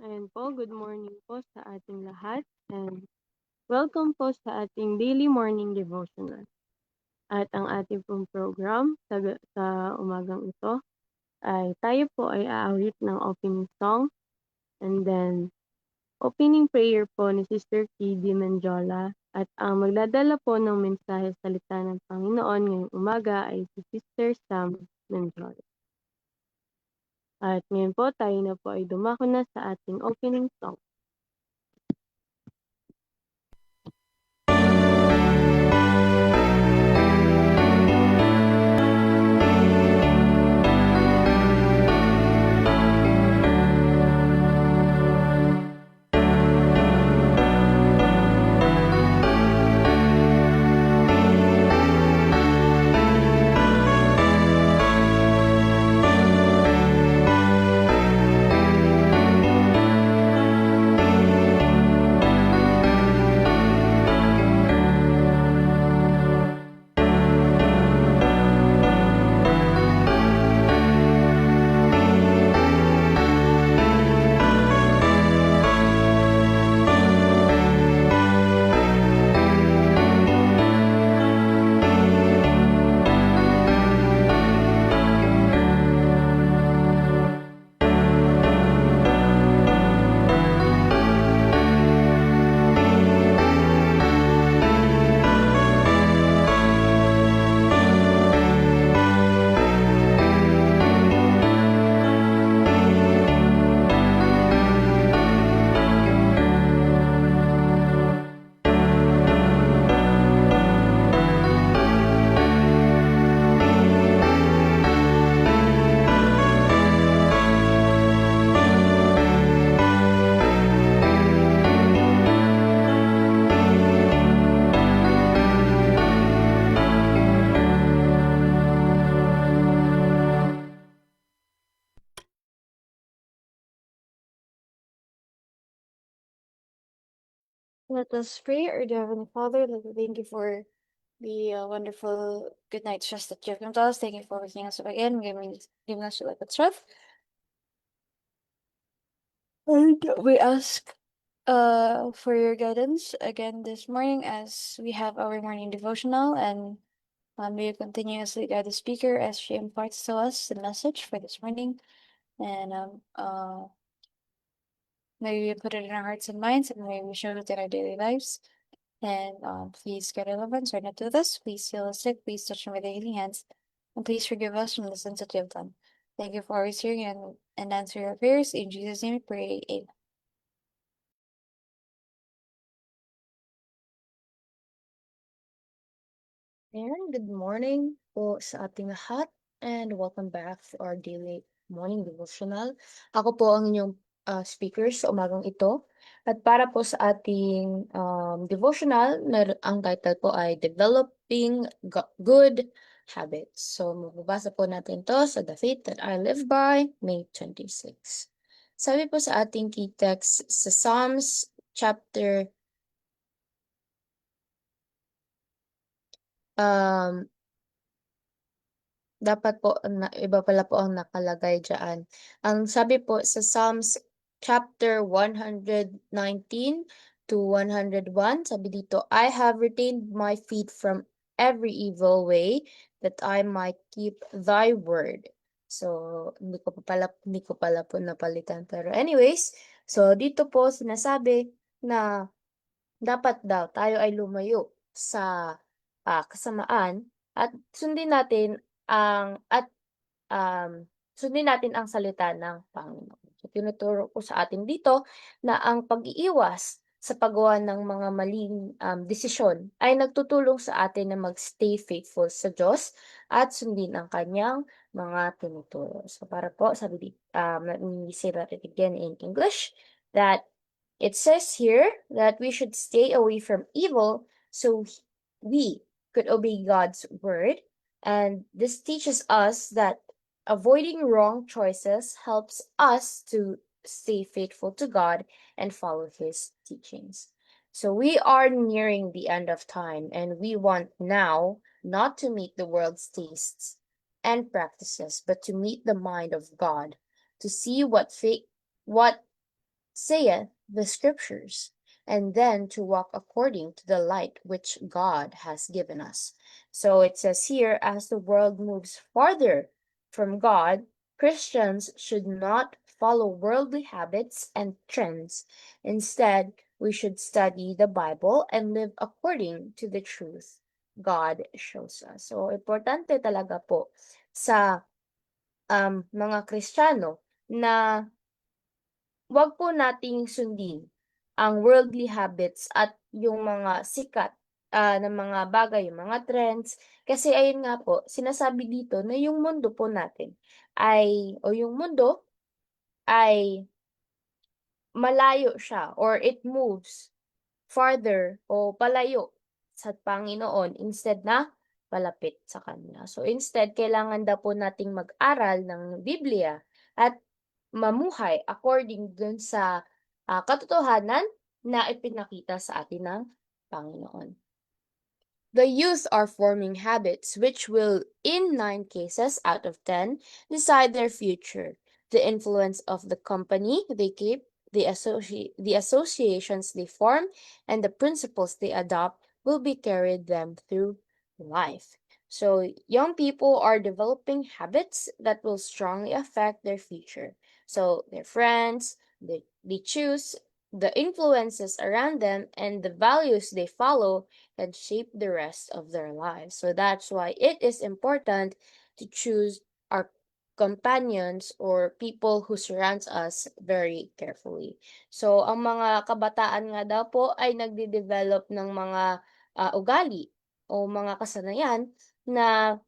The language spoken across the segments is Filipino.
Ayan po, good morning po sa ating lahat and welcome po sa ating daily morning devotional. At ang ating pong program sa umagang ito ay tayo po ay aawit ng opening song and then opening prayer po ni Sister Kidi Menjola at ang magdadala po ng mensahe salita ng Panginoon ngayong umaga ay si Sister Sam Menjola. At ngayon po tayo na po ay dumako na sa ating opening song. Let us pray. Our dear Heavenly Father, Lord, we thank you for the wonderful good night's rest that you have given to us. Thank you for waking us up again, giving us your life and strength. And we ask for your guidance again this morning as we have our morning devotional, and may you continuously guide the speaker as she imparts to us the message for this morning. And may we put it in our hearts and minds, and may we show it in our daily lives. And please guide our loved ones who are not with us. Please heal us sick. Please touch them with your healing hands. And please forgive us from the sins that we have done. Thank you for always hearing and answering our prayers. In Jesus' name we pray. Amen. Ayan, good morning po sa ating lahat and welcome back to our daily morning devotional. Ako po ang inyong speaker sa umagang ito. At para po sa ating devotional, ang title po ay Developing Good Habits. So, mababasa po natin to sa The Faith That I Live By, May 26. Sabi po sa ating key text sa Psalms chapter dapat po iba pala po ang nakalagay diyan. Ang sabi po sa Psalms chapter 119 to 101, sabi dito, I have retained my feet from every evil way that I might keep thy word. So, hindi ko pala po napalitan. Pero anyways, so dito po sinasabi na dapat daw tayo ay lumayo sa kasamaan at sundin natin ang at sundin natin ang salita ng Panginoon. So, tinuturo ko sa atin dito na ang pag-iiwas sa paggawa ng mga maling desisyon ay nagtutulong sa atin na mag-stay faithful sa Diyos at sundin ang kanyang mga tinuturo. So para po, sabi dito, let me say that again in English, that it says here that we should stay away from evil so we could obey God's word. And this teaches us that avoiding wrong choices helps us to stay faithful to God and follow His teachings. So we are nearing the end of time, and we want now not to meet the world's tastes and practices, but to meet the mind of God, to see what saith the Scriptures, and then to walk according to the light which God has given us. So it says here, as the world moves farther from God, Christians should not follow worldly habits and trends. Instead, we should study the Bible and live according to the truth God shows us. So, importante talaga po sa mga Kristiyano na wag po nating sundin ang worldly habits at yung mga sikat na mga bagay, yung mga trends. Kasi ayun nga po, sinasabi dito na yung mundo po natin yung mundo ay malayo siya or it moves farther o palayo sa Panginoon instead na palapit sa Kanya. So instead, kailangan daw po nating mag-aral ng Biblia at mamuhay according dun sa katotohanan na ipinakita sa atin ng Panginoon. The youth are forming habits which will, in 9 cases out of 10, decide their future. The influence of the company they keep, the associations they form, and the principles they adopt will be carried them through life. So, young people are developing habits that will strongly affect their future. So, their friends, they choose, the influences around them, and the values they follow can shape the rest of their lives. So that's why it is important to choose our companions or people who surrounds us very carefully. So ang mga kabataan nga daw po ay nagde-develop ng mga ugali o mga kasanayan na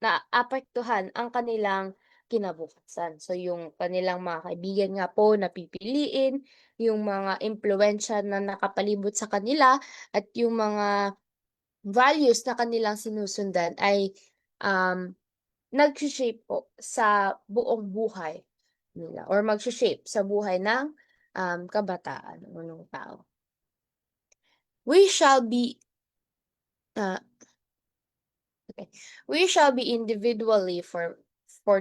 naapektuhan ang kanilang kinabukasan. So yung kanilang mga kaibigan nga po na pipiliin, yung mga impluwensya na nakapalibot sa kanila, at yung mga values na kanilang sinusundan ay nag-shape po sa buong buhay nila or mag-shape sa buhay ng kabataan o ng tao. We shall be individually for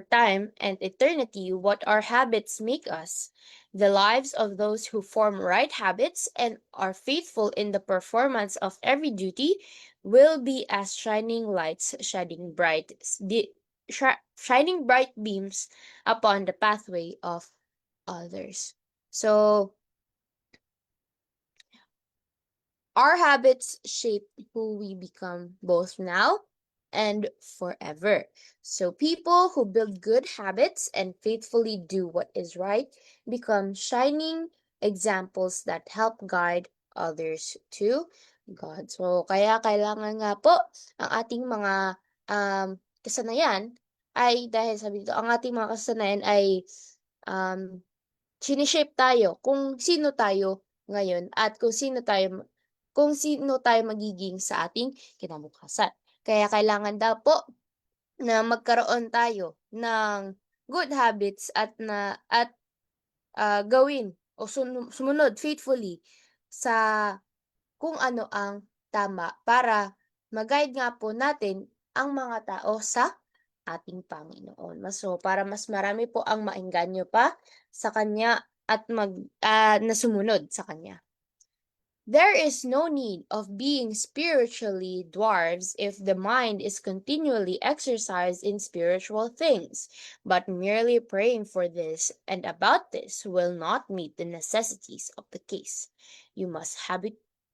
time and eternity what our habits make us. The lives of those who form right habits and are faithful in the performance of every duty will be as shining lights shining bright beams upon the pathway of others. So our habits shape who we become both now and forever. So people who build good habits and faithfully do what is right become shining examples that help guide others to God. So kaya kailangan nga po ang ating mga kasanayan ay dahil sabi dito, ang ating mga kasanayan ay sinishape tayo kung sino tayo ngayon at kung sino tayo magiging sa ating kinabukasan. Kaya kailangan daw po na magkaroon tayo ng good habits at gawin o sumunod faithfully sa kung ano ang tama para mag-guide nga po natin ang mga tao sa ating Panginoon. So, para mas marami po ang maengganyo pa sa Kanya at sumunod sa Kanya. There is no need of being spiritually dwarfs if the mind is continually exercised in spiritual things, but merely praying for this and about this will not meet the necessities of the case. You must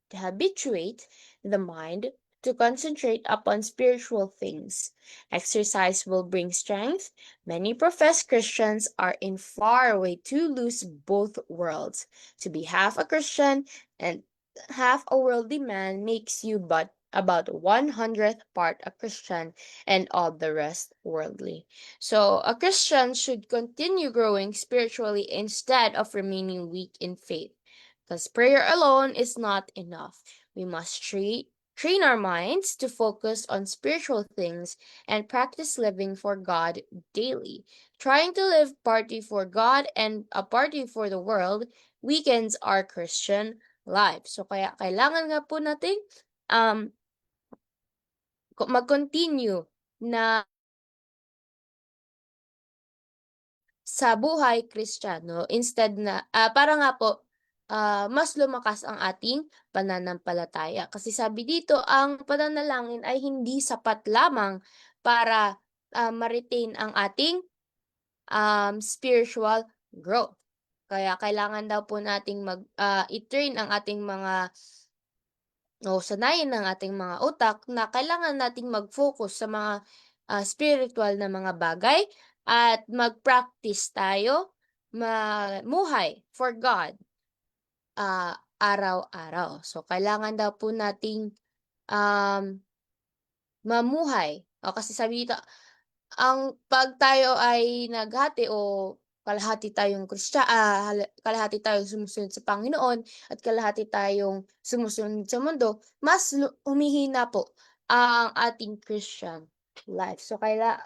habituate the mind to concentrate upon spiritual things. Exercise will bring strength. Many professed Christians are in far way to lose both worlds. To be half a Christian and half a worldly man makes you but about 1/100th part a Christian and all the rest worldly. So a Christian should continue growing spiritually instead of remaining weak in faith. Because prayer alone is not enough. We must train our minds to focus on spiritual things and practice living for God daily. Trying to live partly for God and a partly for the world weakens our Christian life. So kaya kailangan nga po natin mag-continue na sa buhay Kristiyano instead na para nga po mas lumakas ang ating pananampalataya. Kasi sabi dito, ang pananalangin ay hindi sapat lamang para ma-retain ang ating spiritual growth. Kaya kailangan daw po nating i-train ang ating mga o sanayin ng ating mga utak na kailangan nating mag-focus sa mga spiritual na mga bagay at mag-practice tayo mamuhay for God araw-araw. So, kailangan daw po nating um, mamuhay. O kasi sabi dito, ang 'pag tayo ay naghati o kalahati tayong sumusunod sa Panginoon at kalahati tayong sumusunod sa mundo, mas humihina po ang ating Christian life. So, kaya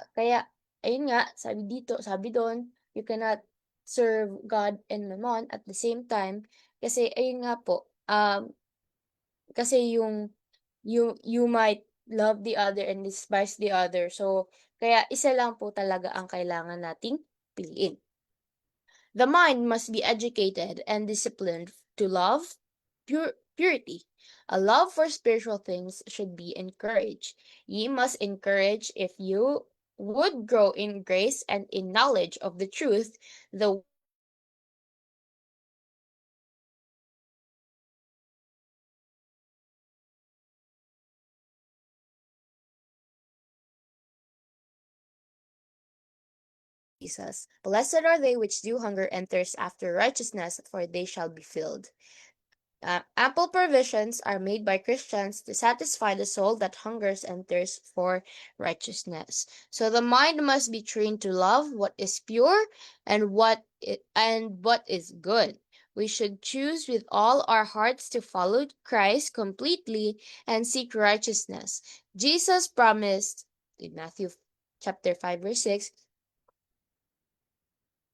ayun nga, sabi dun, you cannot serve God and Mammon at the same time kasi ayun nga po, kasi you might love the other and despise the other. So, kaya isa lang po talaga ang kailangan nating piliin. The mind must be educated and disciplined to love purity. A love for spiritual things should be encouraged. Ye must encourage if you would grow in grace and in knowledge of the truth, the Jesus. Blessed are they which do hunger and thirst after righteousness, for they shall be filled. Ample provisions are made by Christians to satisfy the soul that hungers and thirsts for righteousness. So the mind must be trained to love what is pure and what is good. We should choose with all our hearts to follow Christ completely and seek righteousness. Jesus promised in Matthew chapter 5 verse 6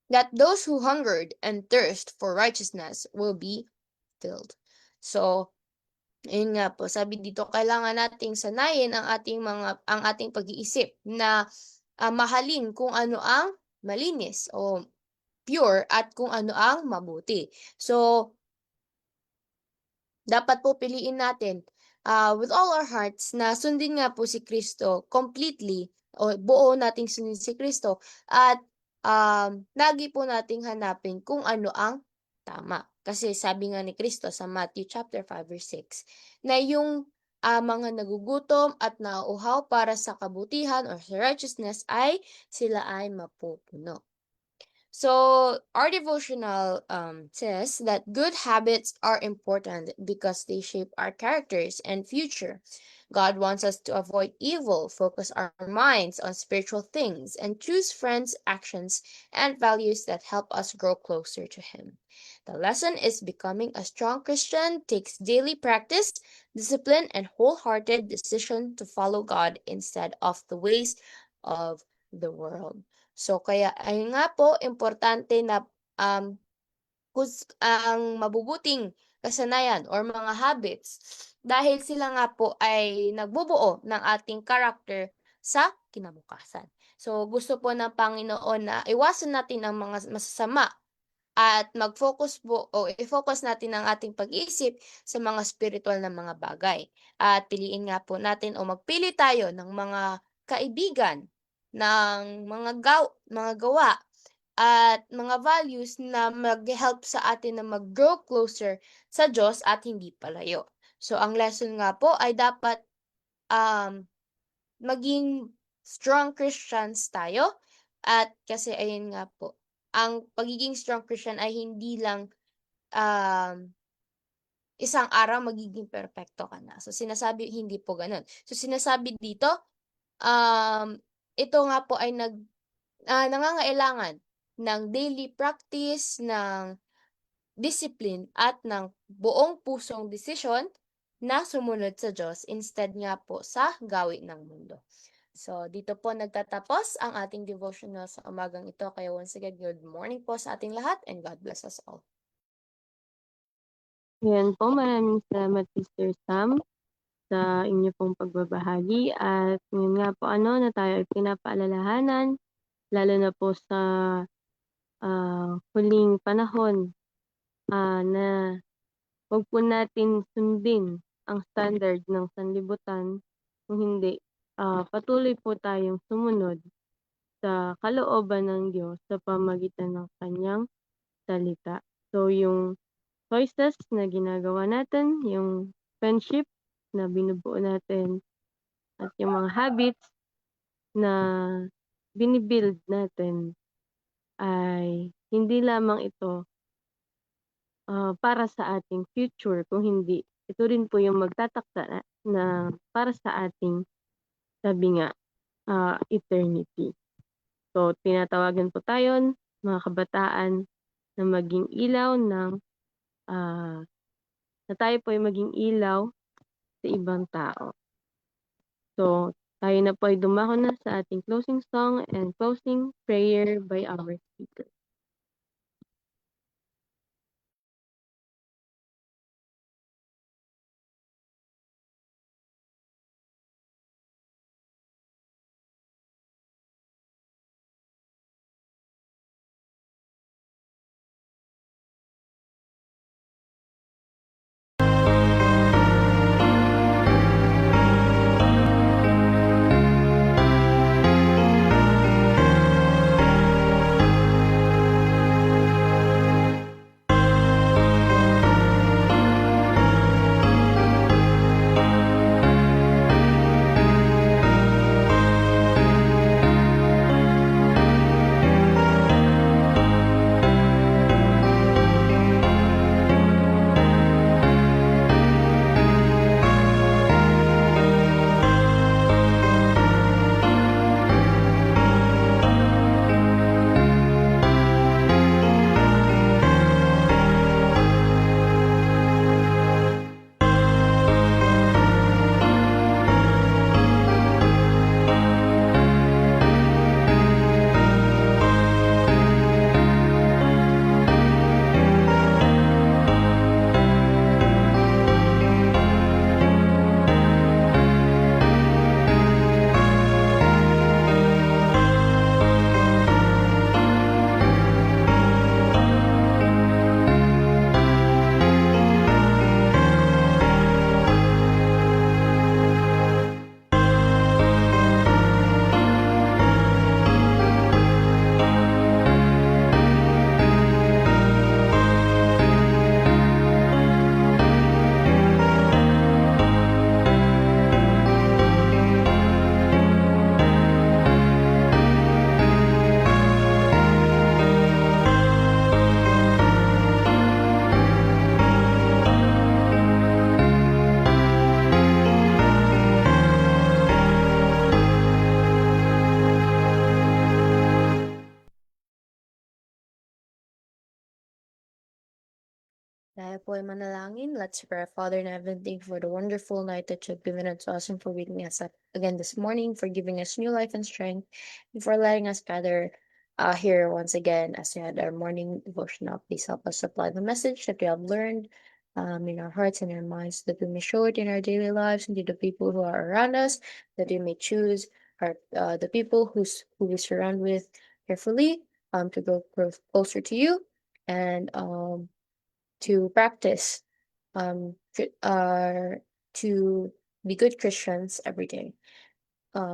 that those who hungered and thirst for righteousness will be filled. So, ayun nga po, sabi dito, kailangan nating sanayin ang ating pag-iisip na mahalin kung ano ang malinis o pure at kung ano ang mabuti. So, dapat po piliin natin with all our hearts na sundin nga po si Kristo completely o buo nating sundin si Kristo at lagi po nating hanapin kung ano ang tama. Kasi sabi nga ni Kristo sa Matthew chapter 5 verse 6 na yung mga nagugutom at nauuhaw para sa kabutihan or sa righteousness ay sila ay mapupuno. So, our devotional says that good habits are important because they shape our characters and future. God wants us to avoid evil, focus our minds on spiritual things, and choose friends, actions, and values that help us grow closer to Him. The lesson is becoming a strong Christian takes daily practice, discipline, and wholehearted decision to follow God instead of the ways of the world. So, kaya ayun nga po, importante na ang mabubuting kasanayan or mga habits dahil sila nga po ay nagbubuo ng ating character sa kinabukasan. So, gusto po ng Panginoon na iwasan natin ang mga masasama at mag-focus po o i-focus natin ang ating pag-iisip sa mga spiritual na mga bagay. At piliin nga po natin o magpili tayo ng mga kaibigan, ng mga gawa at mga values na mag-help sa atin na mag-grow closer sa Diyos at hindi palayo. So, ang lesson nga po ay dapat maging strong Christians tayo at kasi ayun nga po, ang pagiging strong Christian ay hindi lang isang araw magiging perpekto ka na. So, hindi po gano'n. So, sinasabi dito, ito nga po ay nangangailangan ng daily practice, ng discipline at ng buong pusong desisyon na sumunod sa Diyos instead nga po sa gawi ng mundo. So, dito po nagtatapos ang ating devotional sa umagang ito. Kaya once again, good morning po sa ating lahat and God bless us all. Ayan po, maraming salamat Sister Sam sa inyo pong pagbabahagi at yun nga po na tayo ay pinapaalalahanan lalo na po sa huling panahon, na 'wag po natin sundin ang standard ng sanlibutan, kung hindi, patuloy po tayong sumunod sa kalooban ng Diyos sa pamamagitan ng Kanyang salita. So, yung choices na ginagawa natin, yung friendship na binubuo natin, at yung mga habits na natin ay hindi lamang ito, para sa ating future, kung hindi, ito rin po yung magtatakda na para sa ating, sabi nga, eternity. So, tinatawagan po tayo, mga kabataan, na maging ilaw ng, na tayo po ay maging ilaw sa ibang tao. So, tayo na po ay dumako na sa ating closing song and closing prayer by our speaker. Tayo po ay manalangin. Let's pray. Father in heaven, thank you for the wonderful night that you've given unto us and for waking us up again this morning, for giving us new life and strength, and for letting us gather here once again as we had our morning devotional. Please help us apply the message that we have learned in our hearts and our minds, that we may show it in our daily lives and to the people who are around us, that we may choose the people who we surround with carefully to go closer to you, and to practice to be good Christians every day.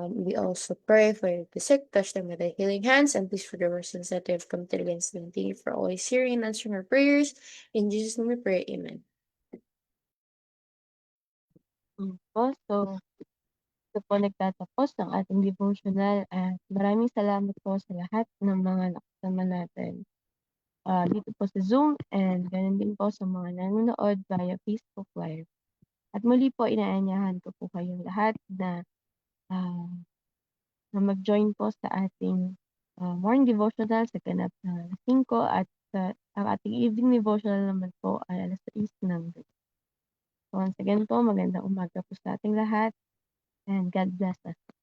We also pray for the sick, touch them with the healing hands, and please for the persons that have committed against them. Thank you for always hearing and answering our prayers. In Jesus' name we pray, Amen. So, ito po nagtatapos ang ating devotional, at maraming salamat po sa lahat ng mga nakasama natin dito po sa Zoom, and ganun din po sa mga nanonood via Facebook Live. At muli po, inaanyahan ko po kayong lahat na mag-join po sa ating morning devotional sa ganap na 5, at ang ating evening devotional naman po ay 6:00 ng gabi. So once again po, magandang umaga po sa ating lahat, and God bless us.